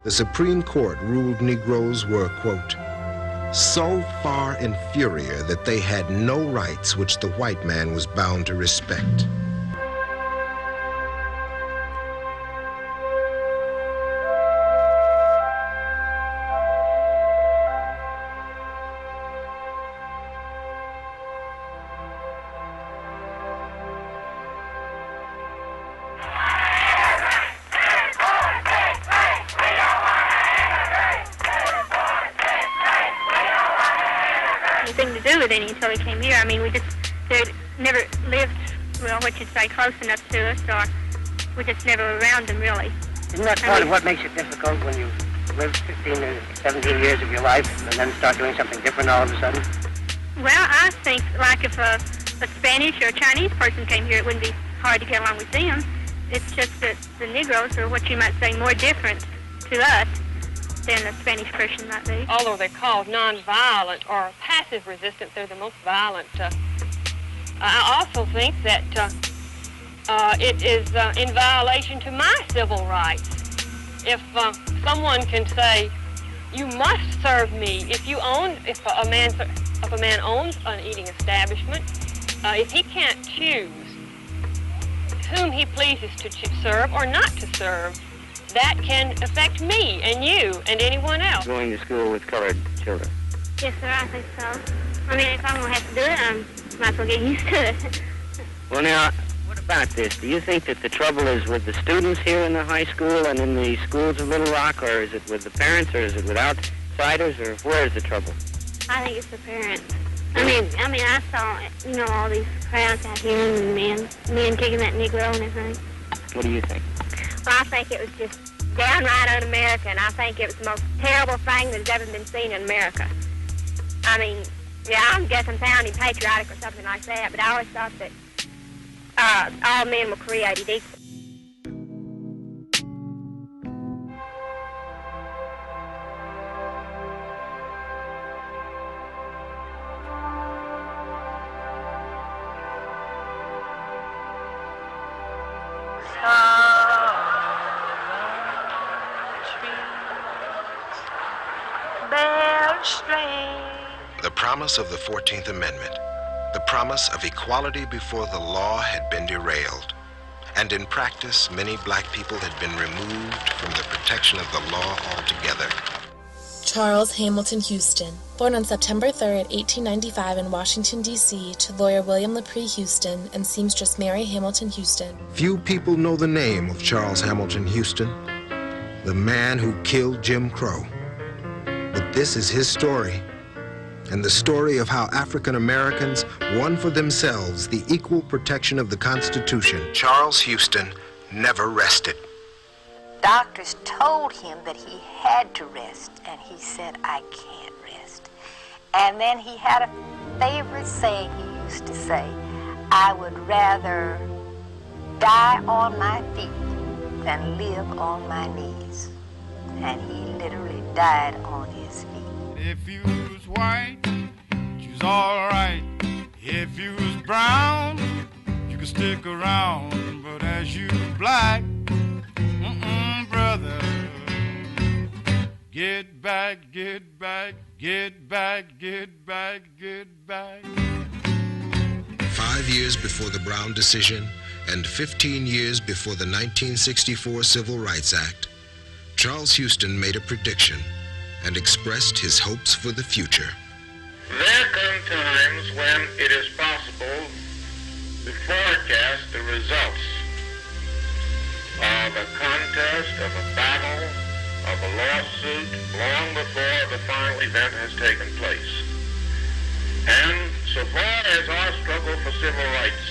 The Supreme Court ruled Negroes were, quote, so far inferior that they had no rights which the white man was bound to respect. Anything to do with any until he came here. I mean, they never lived, well, what you'd say, close enough to us, or we just never around them, really. Isn't that part of what makes it difficult when you live 15 or 17 years of your life and then start doing something different all of a sudden? Well, I think, like, if a Spanish or a Chinese person came here, it wouldn't be hard to get along with them. It's just that the Negroes are what you might say more different to us than a Spanish person might be. Although they're called nonviolent or passive resistance, they're the most violent. I also think that it is in violation to my civil rights. If someone can say, "You must serve me," if a man owns an eating establishment, if he can't choose whom he pleases to serve or not to serve, that can affect me and you and anyone else. Going to school with colored children. Yes, sir, I think so. I mean, if I'm going to have to do it, I might as well get used to it. Well, now, what about this? Do you think that the trouble is with the students here in the high school and in the schools of Little Rock, or is it with the parents, or is it with outsiders, or where is the trouble? I think it's the parents. I mean, I saw, all these crowds out here and men kicking that Negro and everything. What do you think? Well, I think it was just downright un-American. I think it was the most terrible thing that has ever been seen in America. I mean, yeah, I guess I'm sounding patriotic or something like that, but I always thought that all men were created equal. The promise of the 14th Amendment, the promise of equality before the law had been derailed, and in practice, many black people had been removed from the protection of the law altogether. Charles Hamilton Houston, born on September 3, 1895 in Washington, D.C., to lawyer William LaPree Houston and seamstress Mary Hamilton Houston. Few people know the name of Charles Hamilton Houston, the man who killed Jim Crow. But this is his story, and the story of how African Americans won for themselves the equal protection of the Constitution. Charles Houston never rested. Doctors told him that he had to rest, and he said, "I can't rest." And then he had a favorite saying he used to say, "I would rather die on my feet than live on my knees." And he literally died on his feet. If you was white, you was all right. If you was brown, you could stick around. But as you black, brother, get back, get back, get back, get back, get back. 5 years before the Brown decision and 15 years before the 1964 Civil Rights Act, Charles Houston made a prediction and expressed his hopes for the future. There come times when it is possible to forecast the results of a contest, of a battle, of a lawsuit, long before the final event has taken place. And so far as our struggle for civil rights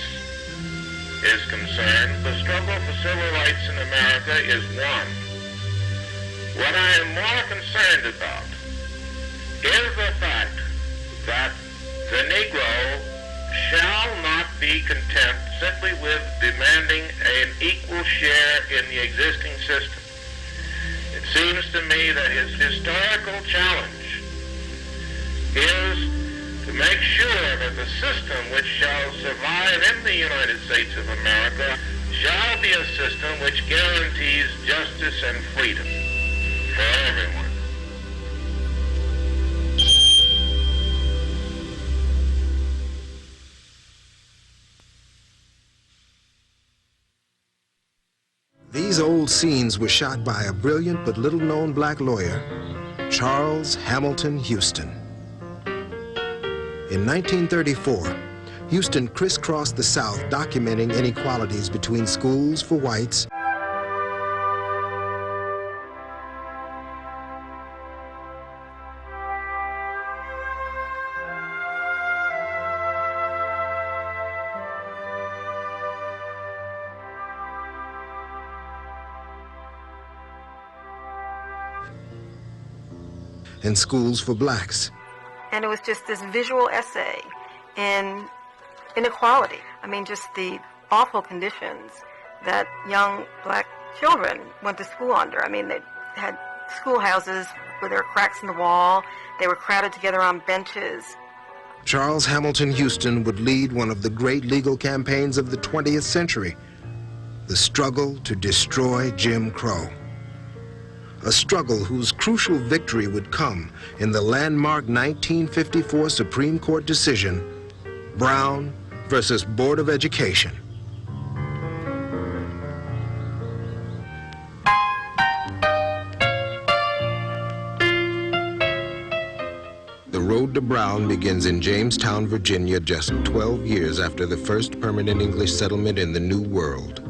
is concerned, the struggle for civil rights in America is won. What I am more concerned about is the fact that the Negro shall not be content simply with demanding an equal share in the existing system. It seems to me that his historical challenge is to make sure that the system which shall survive in the United States of America shall be a system which guarantees justice and freedom for These old scenes were shot by a brilliant but little-known black lawyer, Charles Hamilton Houston. In 1934, Houston crisscrossed the South documenting inequalities between schools for whites and schools for blacks. And it was just this visual essay in inequality. I mean, just the awful conditions that young black children went to school under. I mean, they had schoolhouses where there were cracks in the wall. They were crowded together on benches. Charles Hamilton Houston would lead one of the great legal campaigns of the 20th century, the struggle to destroy Jim Crow. A struggle whose crucial victory would come in the landmark 1954 Supreme Court decision, Brown versus Board of Education. The road to Brown begins in Jamestown, Virginia, just 12 years after the first permanent English settlement in the New World.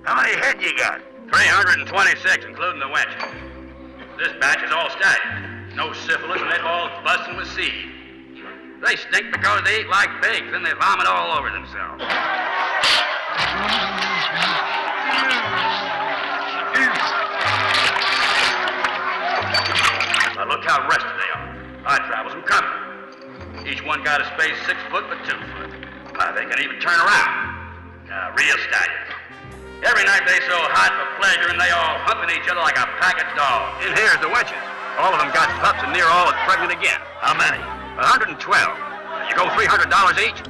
How many head you got? 326, including the wench. This batch is all static. No syphilis, and they've all busting with seed. They stink because they eat like pigs, then they vomit all over themselves. Now look how rested they are. I travel some comfort. Each one got a space 6 foot by 2 foot. They can even turn around. Real stallions. Every night they so hot for pleasure and they all humping each other like a pack of dogs. And here's the wenches. All of them got pups and near all is pregnant again. How many? 112. You go $300 each?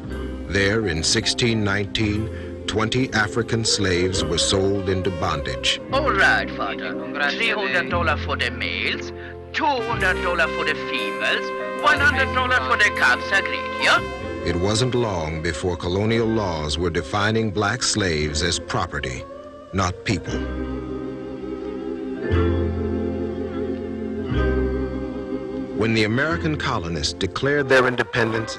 There in 1619, 20 African slaves were sold into bondage. All right, Father. $300 for the males, $200 for the females, $100 for the cubs. Agreed, yeah? It wasn't long before colonial laws were defining black slaves as property, not people. When the American colonists declared their independence,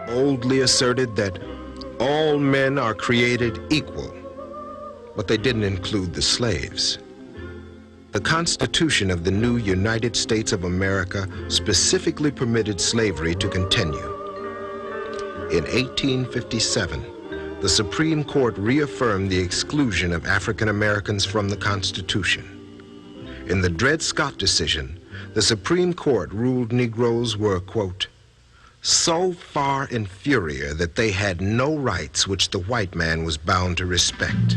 boldly asserted that all men are created equal, but they didn't include the slaves. The Constitution of the new United States of America specifically permitted slavery to continue. In 1857, the Supreme Court reaffirmed the exclusion of African Americans from the Constitution. In the Dred Scott decision, the Supreme Court ruled Negroes were, quote, so far inferior that they had no rights which the white man was bound to respect.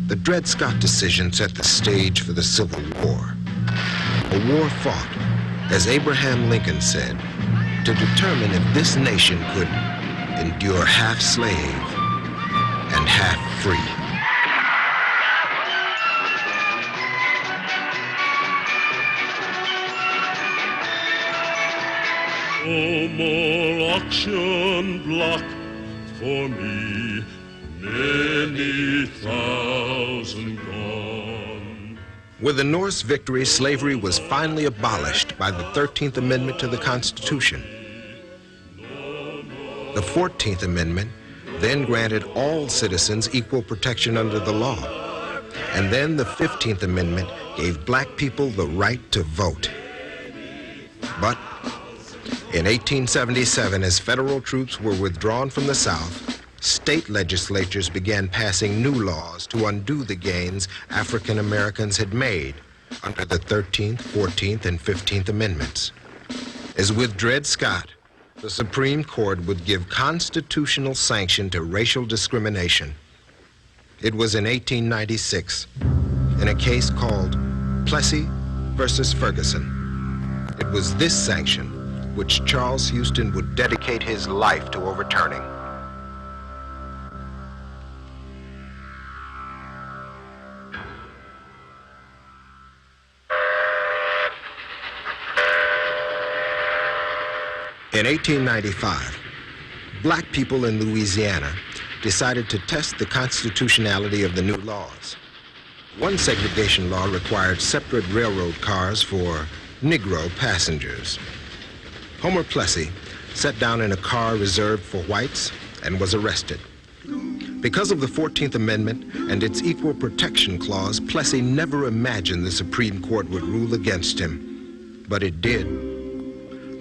The Dred Scott decision set the stage for the Civil War, a war fought, as Abraham Lincoln said, to determine if this nation could endure half slave and half free. No more auction block for me, many thousand gone. With the North's victory, slavery was finally abolished by the 13th Amendment to the Constitution. The 14th Amendment then granted all citizens equal protection under the law. And then the 15th Amendment gave black people the right to vote. But in 1877, as federal troops were withdrawn from the South, state legislatures began passing new laws to undo the gains African Americans had made under the 13th, 14th, and 15th Amendments. As with Dred Scott, the Supreme Court would give constitutional sanction to racial discrimination. It was in 1896, in a case called Plessy versus Ferguson. It was this sanction, which Charles Houston would dedicate his life to overturning. In 1895, black people in Louisiana decided to test the constitutionality of the new laws. One segregation law required separate railroad cars for Negro passengers. Homer Plessy sat down in a car reserved for whites and was arrested. Because of the 14th Amendment and its equal protection clause, Plessy never imagined the Supreme Court would rule against him, but it did.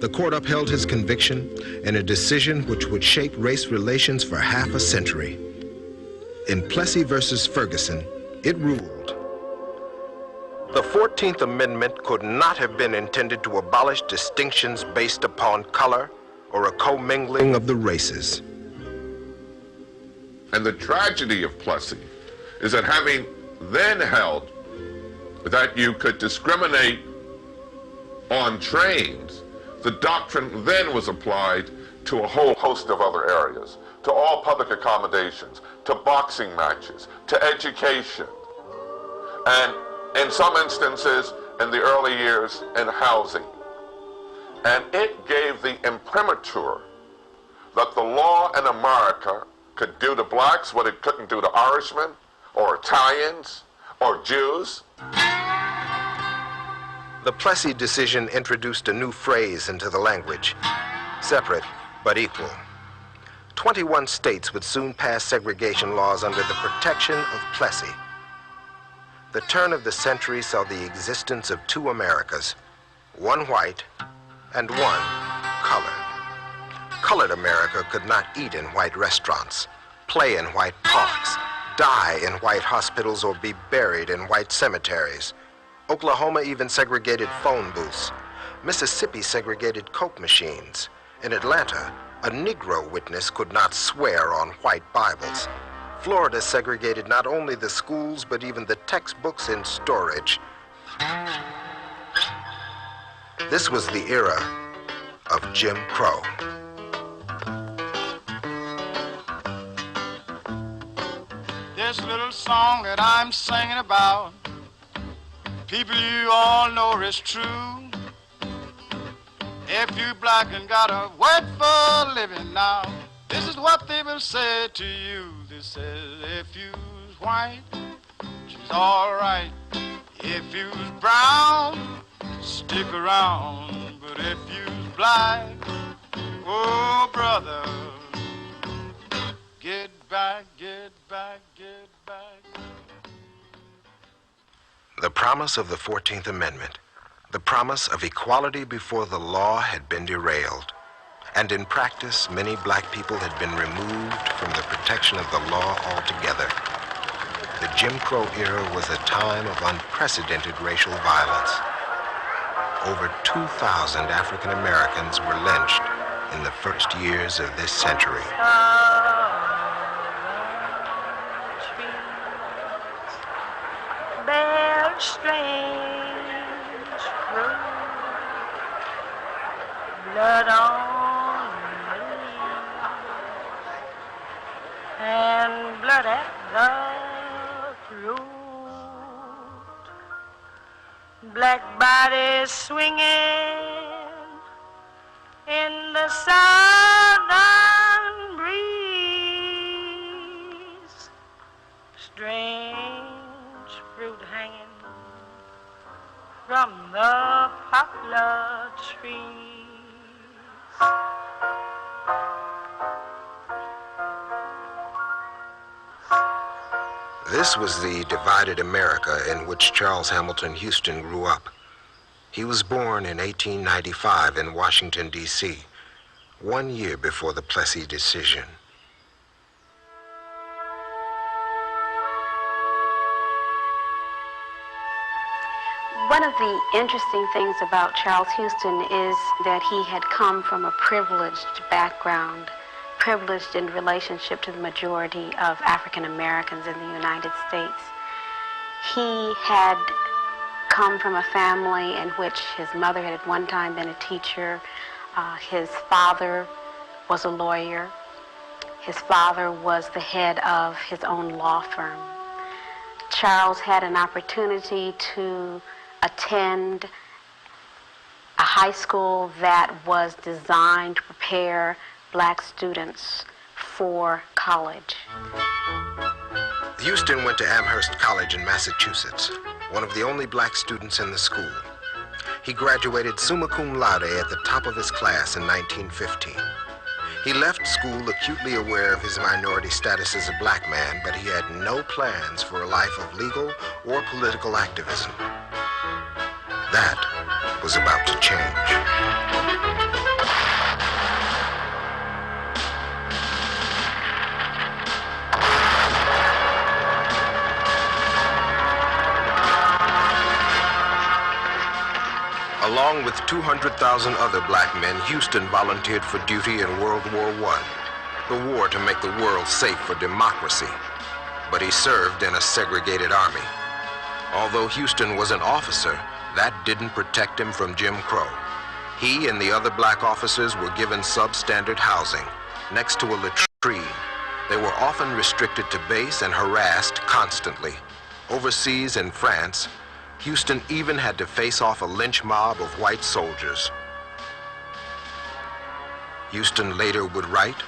The court upheld his conviction in a decision which would shape race relations for half a century. In Plessy versus Ferguson, it ruled, the 14th Amendment could not have been intended to abolish distinctions based upon color or a commingling of the races. And the tragedy of Plessy is that having then held that you could discriminate on trains, the doctrine then was applied to a whole host of other areas, to all public accommodations, to boxing matches, to education, and in some instances, in the early years, in housing. And it gave the imprimatur that the law in America could do to blacks what it couldn't do to Irishmen, or Italians, or Jews. The Plessy decision introduced a new phrase into the language, separate but equal. 21 states would soon pass segregation laws under the protection of Plessy. The turn of the century saw the existence of two Americas, one white and one colored. Colored America could not eat in white restaurants, play in white parks, die in white hospitals, or be buried in white cemeteries. Oklahoma even segregated phone booths. Mississippi segregated Coke machines. In Atlanta, a Negro witness could not swear on white Bibles. Florida segregated not only the schools, but even the textbooks in storage. This was the era of Jim Crow. This little song that I'm singing about, people, you all know it's true. If you black and gotta work for a living now, this is what they will say to you. They say, if you's white, she's all right. If you's brown, stick around. But if you's black, oh, brother, get back, get back, get back. The promise of the 14th Amendment, the promise of equality before the law, had been derailed. And in practice, many black people had been removed from the protection of the law altogether. The Jim Crow era was a time of unprecedented racial violence. Over 2,000 African Americans were lynched in the first years of this century. Bear strange fruit, blood on the leaves, and blood at the root. Black bodies swinging in the southern breeze, strange fruit hanging from the poplar trees. This was the divided America in which Charles Hamilton Houston grew up. He was born in 1895 in Washington, D.C., 1 year before the Plessy decision. One of the interesting things about Charles Houston is that he had come from a privileged background, privileged in relationship to the majority of African Americans in the United States. He had come from a family in which his mother had at one time been a teacher, His father was a lawyer. His father was the head of his own law firm. Charles had an opportunity to attend a high school that was designed to prepare black students for college. Houston went to Amherst College in Massachusetts, one of the only black students in the school. He graduated summa cum laude at the top of his class in 1915. He left school acutely aware of his minority status as a black man, but he had no plans for a life of legal or political activism. That was about to change. Along with 200,000 other black men, Houston volunteered for duty in World War I, the war to make the world safe for democracy. But he served in a segregated army. Although Houston was an officer, that didn't protect him from Jim Crow. He and the other black officers were given substandard housing next to a latrine. They were often restricted to base and harassed constantly. Overseas in France, Houston even had to face off a lynch mob of white soldiers. Houston later would write,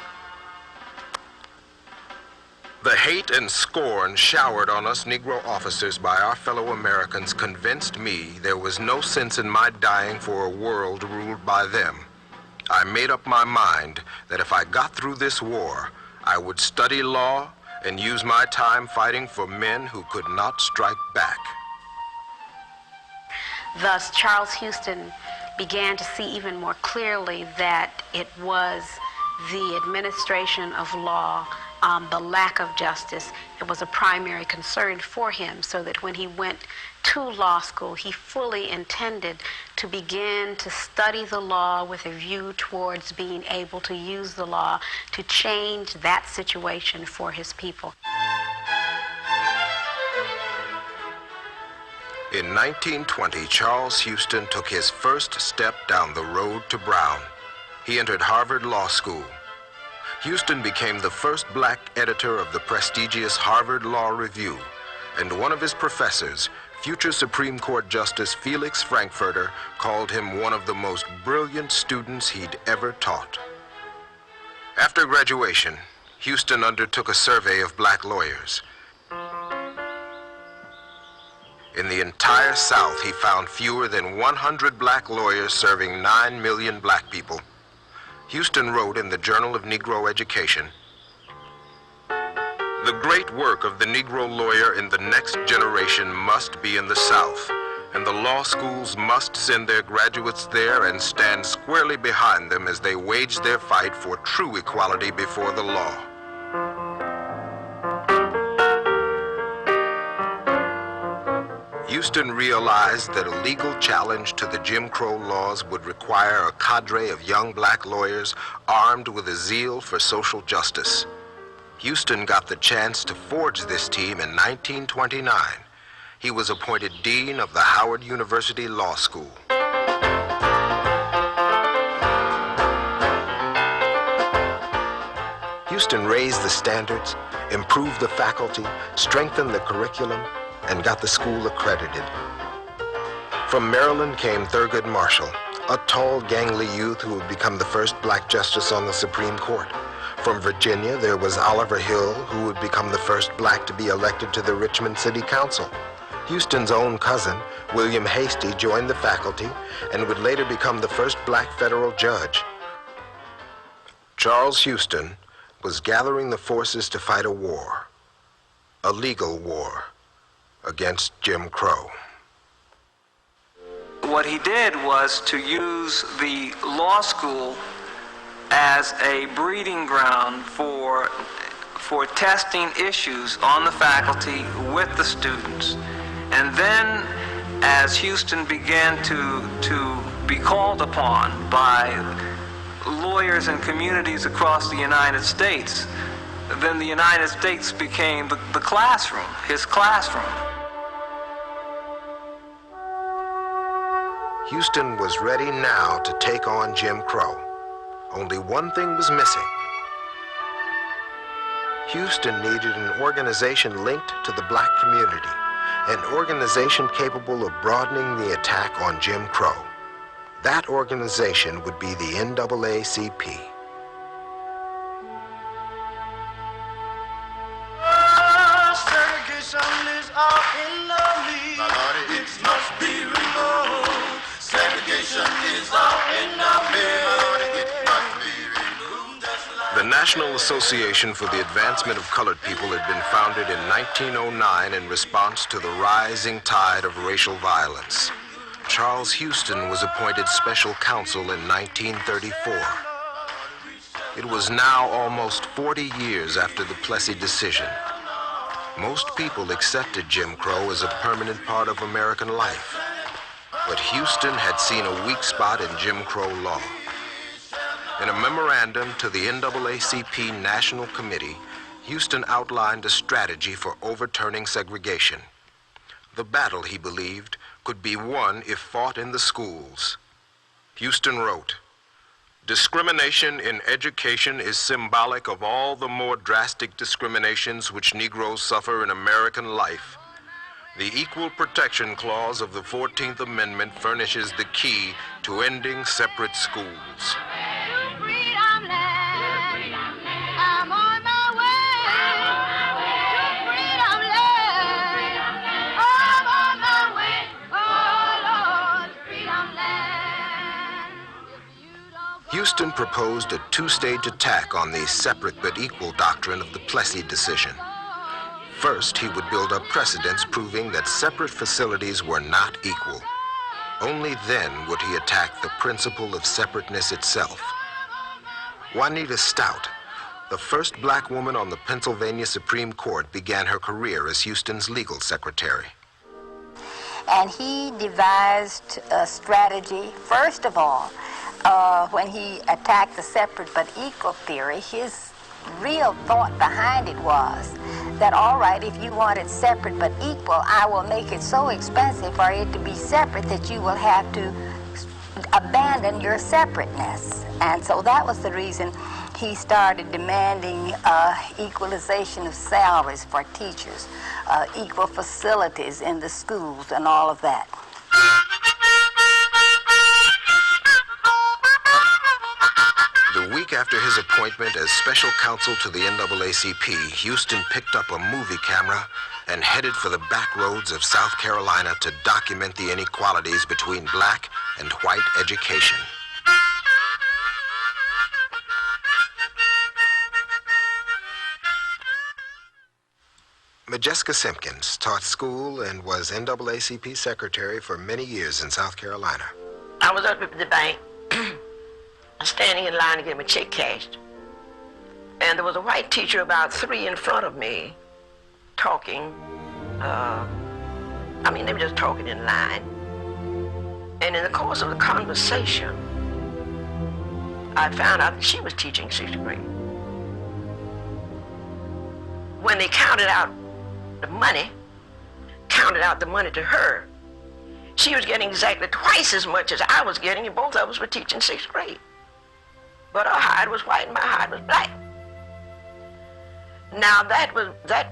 "The hate and scorn showered on us Negro officers by our fellow Americans convinced me there was no sense in my dying for a world ruled by them. I made up my mind that if I got through this war, I would study law and use my time fighting for men who could not strike back." Thus, Charles Houston began to see even more clearly that it was the administration of law, the lack of justice, that was a primary concern for him, so that when he went to law school, he fully intended to begin to study the law with a view towards being able to use the law to change that situation for his people. In 1920, Charles Houston took his first step down the road to Brown. He entered Harvard Law School. Houston became the first black editor of the prestigious Harvard Law Review, and one of his professors, future Supreme Court Justice Felix Frankfurter, called him one of the most brilliant students he'd ever taught. After graduation, Houston undertook a survey of black lawyers. In the entire South, he found fewer than 100 black lawyers serving 9 million black people. Houston wrote in the Journal of Negro Education, "The great work of the Negro lawyer in the next generation must be in the South, and the law schools must send their graduates there and stand squarely behind them as they wage their fight for true equality before the law." Houston realized that a legal challenge to the Jim Crow laws would require a cadre of young black lawyers armed with a zeal for social justice. Houston got the chance to forge this team in 1929. He was appointed Dean of the Howard University Law School. Houston raised the standards, improved the faculty, strengthened the curriculum, and got the school accredited. From Maryland came Thurgood Marshall, a tall, gangly youth who would become the first black justice on the Supreme Court. From Virginia, there was Oliver Hill, who would become the first black to be elected to the Richmond City Council. Houston's own cousin, William Hastie, joined the faculty and would later become the first black federal judge. Charles Houston was gathering the forces to fight a war, a legal war, against Jim Crow. What he did was to use the law school as a breeding ground for testing issues on the faculty with the students. And then as Houston began to be called upon by lawyers and communities across the United States, then the United States became the classroom, his classroom. Houston was ready now to take on Jim Crow. Only one thing was missing. Houston needed an organization linked to the black community, an organization capable of broadening the attack on Jim Crow. That organization would be the NAACP. Segregation is our enemy. It must be removed. Segregation is our enemy. It must be removed. The National Association for the Advancement of Colored People had been founded in 1909 in response to the rising tide of racial violence. Charles Houston was appointed special counsel in 1934. It was now almost 40 years after the Plessy decision. Most people accepted Jim Crow as a permanent part of American life. But Houston had seen a weak spot in Jim Crow law. In a memorandum to the NAACP National Committee, Houston outlined a strategy for overturning segregation. The battle, he believed, could be won if fought in the schools. Houston wrote, "Discrimination in education is symbolic of all the more drastic discriminations which Negroes suffer in American life. The Equal Protection Clause of the 14th Amendment furnishes the key to ending separate schools." Houston proposed a two-stage attack on the separate but equal doctrine of the Plessy decision. First, he would build up precedents proving that separate facilities were not equal. Only then would he attack the principle of separateness itself. Juanita Stout, the first black woman on the Pennsylvania Supreme Court, began her career as Houston's legal secretary. And he devised a strategy, first of all, when he attacked the separate but equal theory. His real thought behind it was that, all right, if you want it separate but equal, I will make it so expensive for it to be separate that you will have to abandon your separateness. And so that was the reason he started demanding equalization of salaries for teachers, equal facilities in the schools, and all of that. The week after his appointment as special counsel to the NAACP, Houston picked up a movie camera and headed for the back roads of South Carolina to document the inequalities between black and white education. Majeska Simpkins taught school and was NAACP secretary for many years in South Carolina. I was up at the bank, standing in line to get my check cashed. And there was a white teacher about 3 in front of me talking. They were just talking in line. And in the course of the conversation, I found out that she was teaching 6th grade. When they counted out the money to her, she was getting exactly twice as much as I was getting, and both of us were teaching 6th grade. But her hide was white and my hide was black. Now that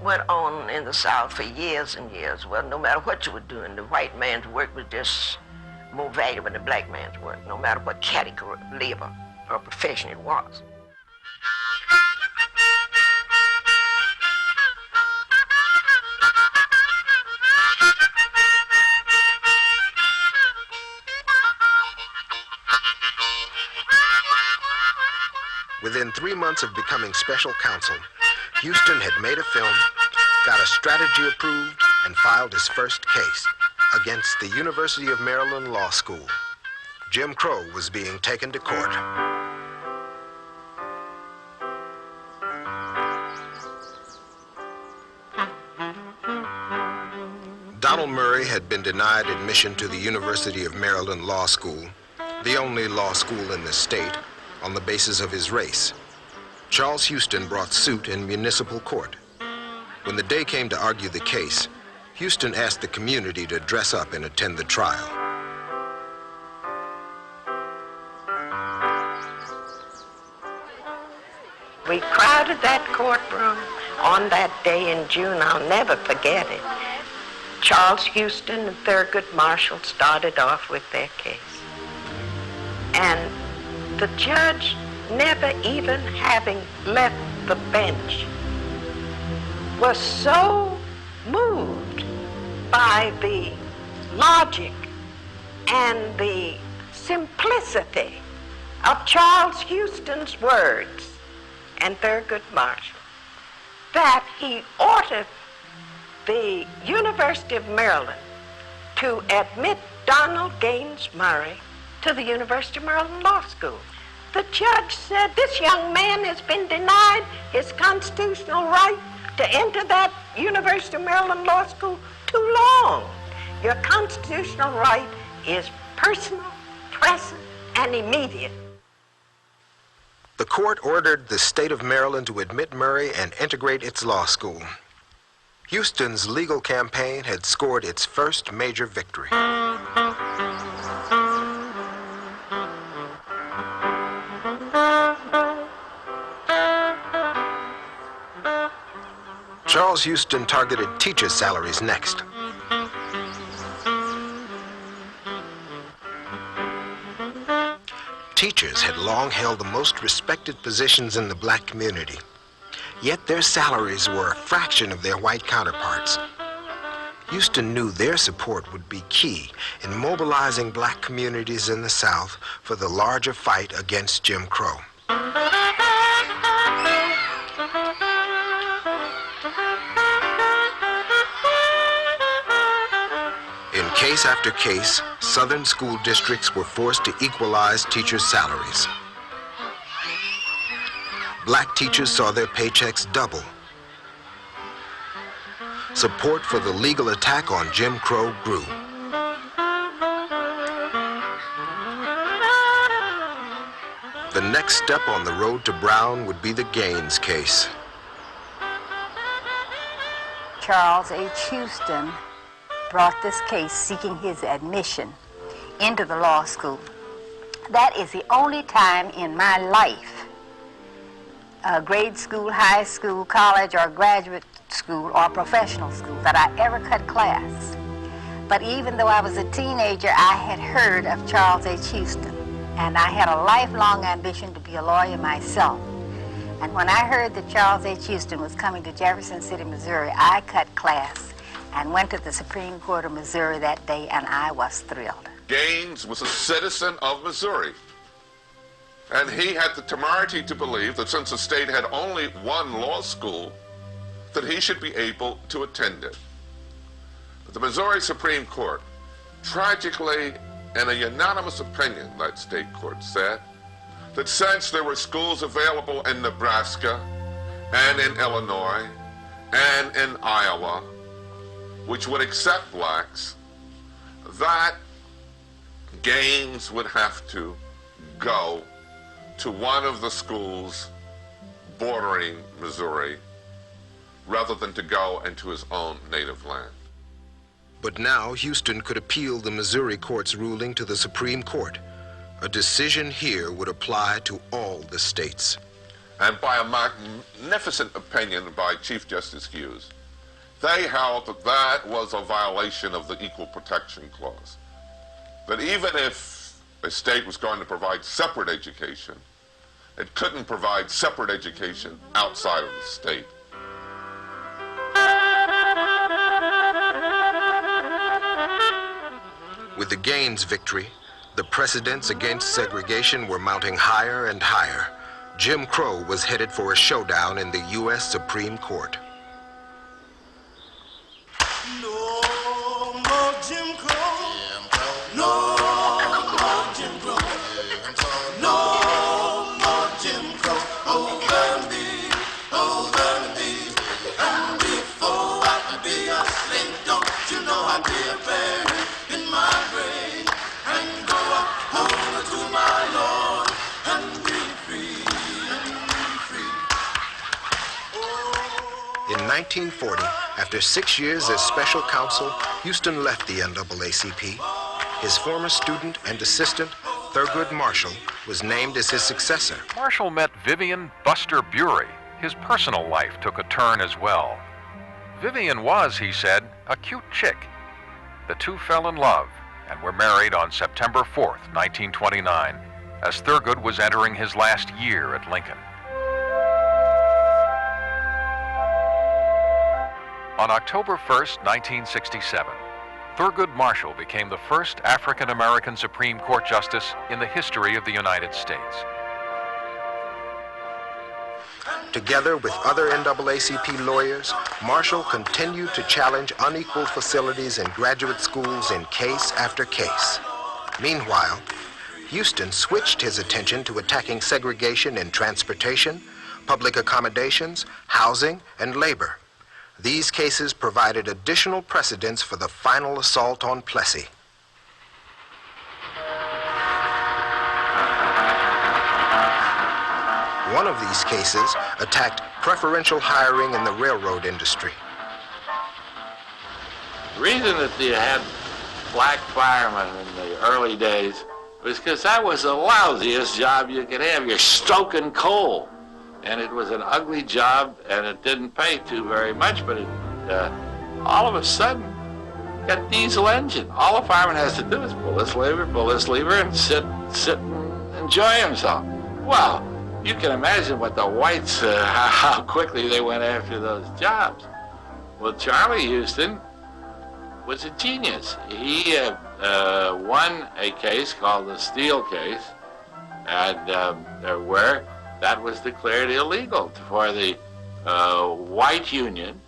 went on in the South for years and years. Well, no matter what you were doing, the white man's work was just more valuable than the black man's work, no matter what category of labor or profession it was. Within 3 months of becoming special counsel, Houston had made a film, got a strategy approved, and filed his first case against the University of Maryland Law School. Jim Crow was being taken to court. Donald Murray had been denied admission to the University of Maryland Law School, the only law school in the state, on the basis of his race. Charles Houston brought suit in municipal court. When the day came to argue the case, Houston asked the community to dress up and attend the trial. We crowded that courtroom on that day in June. I'll never forget it. Charles Houston and Thurgood Marshall started off with their case. And the judge, never even having left the bench, was so moved by the logic and the simplicity of Charles Houston's words and Thurgood Marshall that he ordered the University of Maryland to admit Donald Gaines Murray to the University of Maryland Law School. The judge said, this young man has been denied his constitutional right to enter that University of Maryland Law School too long. Your constitutional right is personal, present, and immediate. The court ordered the state of Maryland to admit Murray and integrate its law school. Houston's legal campaign had scored its first major victory. Charles Houston targeted teachers' salaries next. Teachers had long held the most respected positions in the black community, yet their salaries were a fraction of their white counterparts. Houston knew their support would be key in mobilizing black communities in the South for the larger fight against Jim Crow. In case after case, Southern school districts were forced to equalize teachers' salaries. Black teachers saw their paychecks double. Support for the legal attack on Jim Crow grew. The next step on the road to Brown would be the Gaines case. Charles H. Houston brought this case seeking his admission into the law school. That is the only time in my life, grade school, high school, college, or graduate school, or professional school, that I ever cut class. But even though I was a teenager, I had heard of Charles H. Houston, and I had a lifelong ambition to be a lawyer myself. And when I heard that Charles H. Houston was coming to Jefferson City, Missouri, I cut class and went to the Supreme Court of Missouri that day, and I was thrilled. Gaines was a citizen of Missouri, and he had the temerity to believe that since the state had only one law school, that he should be able to attend it. But the Missouri Supreme Court, tragically, in a unanimous opinion, that state court said, that since there were schools available in Nebraska and in Illinois and in Iowa, which would accept blacks, that Gaines would have to go to one of the schools bordering Missouri rather than to go into his own native land. But now Houston could appeal the Missouri court's ruling to the Supreme Court. A decision here would apply to all the states. And by a magnificent opinion by Chief Justice Hughes, they held that that was a violation of the Equal Protection Clause. That even if a state was going to provide separate education, it couldn't provide separate education outside of the state. With the Gaines victory, the precedents against segregation were mounting higher and higher. Jim Crow was headed for a showdown in the U.S. Supreme Court. No more Jim Crow. No more Jim Crow. No more Jim Crow. Over me, over me. And before I could be a slave, don't you know I'd be a berry in my brain and go up home to my Lord and be free, In 1940, after 6 years as special counsel, Houston left the NAACP. His former student and assistant, Thurgood Marshall, was named as his successor. Marshall met Vivian Buster Bury. His personal life took a turn as well. Vivian was, he said, a cute chick. The two fell in love and were married on September 4th, 1929, as Thurgood was entering his last year at Lincoln. On October 1st, 1967, Thurgood Marshall became the first African-American Supreme Court Justice in the history of the United States. Together with other NAACP lawyers, Marshall continued to challenge unequal facilities in graduate schools in case after case. Meanwhile, Houston switched his attention to attacking segregation in transportation, public accommodations, housing, and labor. These cases provided additional precedents for the final assault on Plessy. One of these cases attacked preferential hiring in the railroad industry. The reason that you had black firemen in the early days was because that was the lousiest job you could have. You're stoking coal. And it was an ugly job, and it didn't pay too very much, but all of a sudden, got a diesel engine. All the fireman has to do is pull this lever, and sit and enjoy himself. Well, you can imagine what the whites, how quickly they went after those jobs. Well, Charlie Houston was a genius. He won a case called the Steele case, and where that was declared illegal for the white union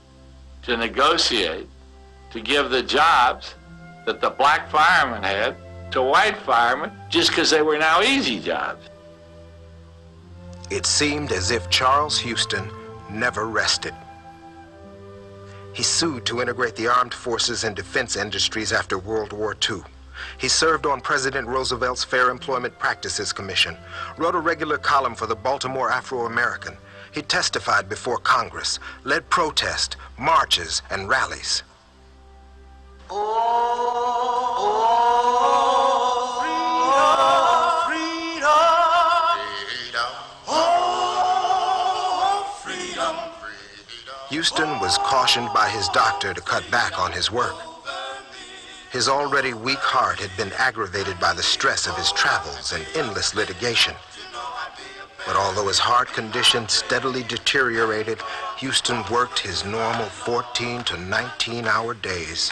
to negotiate to give the jobs that the black firemen had to white firemen just because they were now easy jobs. It seemed as if Charles Houston never rested. He sued to integrate the armed forces and defense industries after World War II. He served on President Roosevelt's Fair Employment Practices Commission, wrote a regular column for the Baltimore Afro-American. He testified before Congress, led protests, marches, and rallies. Houston was cautioned by his doctor to cut back on his work. His already weak heart had been aggravated by the stress of his travels and endless litigation. But although his heart condition steadily deteriorated, Houston worked his normal 14 to 19-hour days.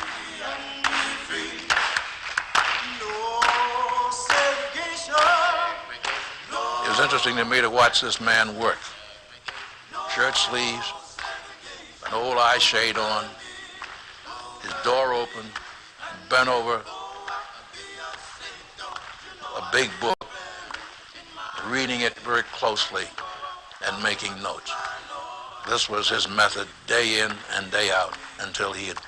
It was interesting to me to watch this man work. Shirt sleeves, an old eye shade on, his door open, bent over, a big book, reading it very closely and making notes. This was his method day in and day out until he had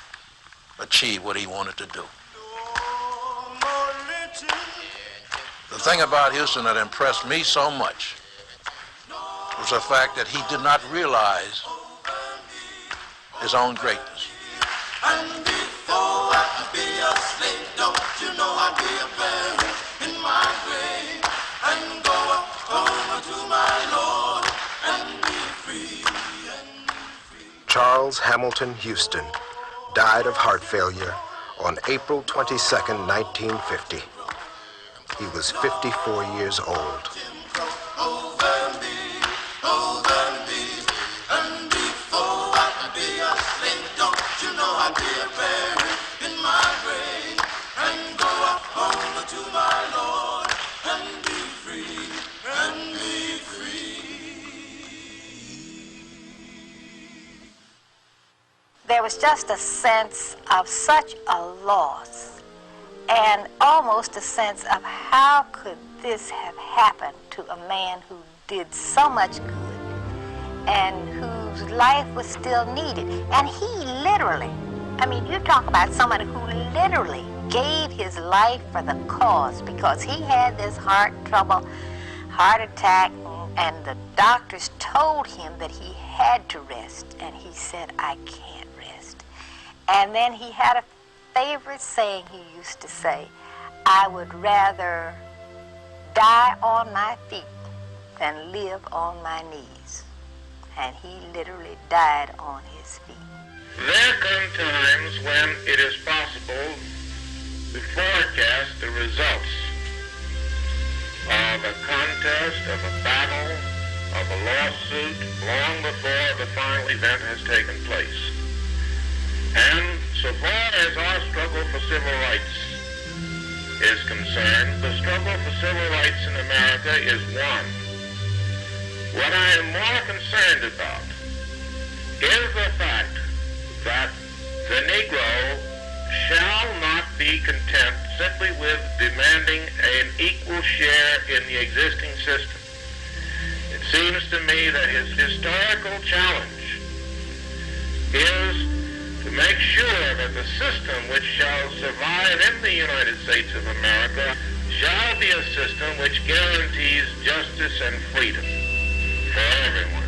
achieved what he wanted to do. The thing about Houston that impressed me so much was the fact that he did not realize his own greatness. And before I be a slave, don't you know I'll be a buried in my grave and go up over to my Lord and be free. Charles Hamilton Houston died of heart failure on April 22nd, 1950. He was 54 years old. There was just a sense of such a loss and almost a sense of how could this have happened to a man who did so much good and whose life was still needed. And he literally, I mean, you talk about somebody who literally gave his life for the cause because he had this heart trouble, heart attack, and the doctors told him that he had to rest, and he said, I can't rest. And then he had a favorite saying he used to say, I would rather die on my feet than live on my knees. And he literally died on his feet. There come times when it is possible to forecast the results of a contest, of a battle, of a lawsuit long before the final event has taken place. And so far as our struggle for civil rights is concerned, the struggle for civil rights in America is won. What I am more concerned about is the fact that the Negro shall not be content simply with demanding an equal share in the existing system. It seems to me that his historical challenge is to make sure that the system which shall survive in the United States of America shall be a system which guarantees justice and freedom for everyone.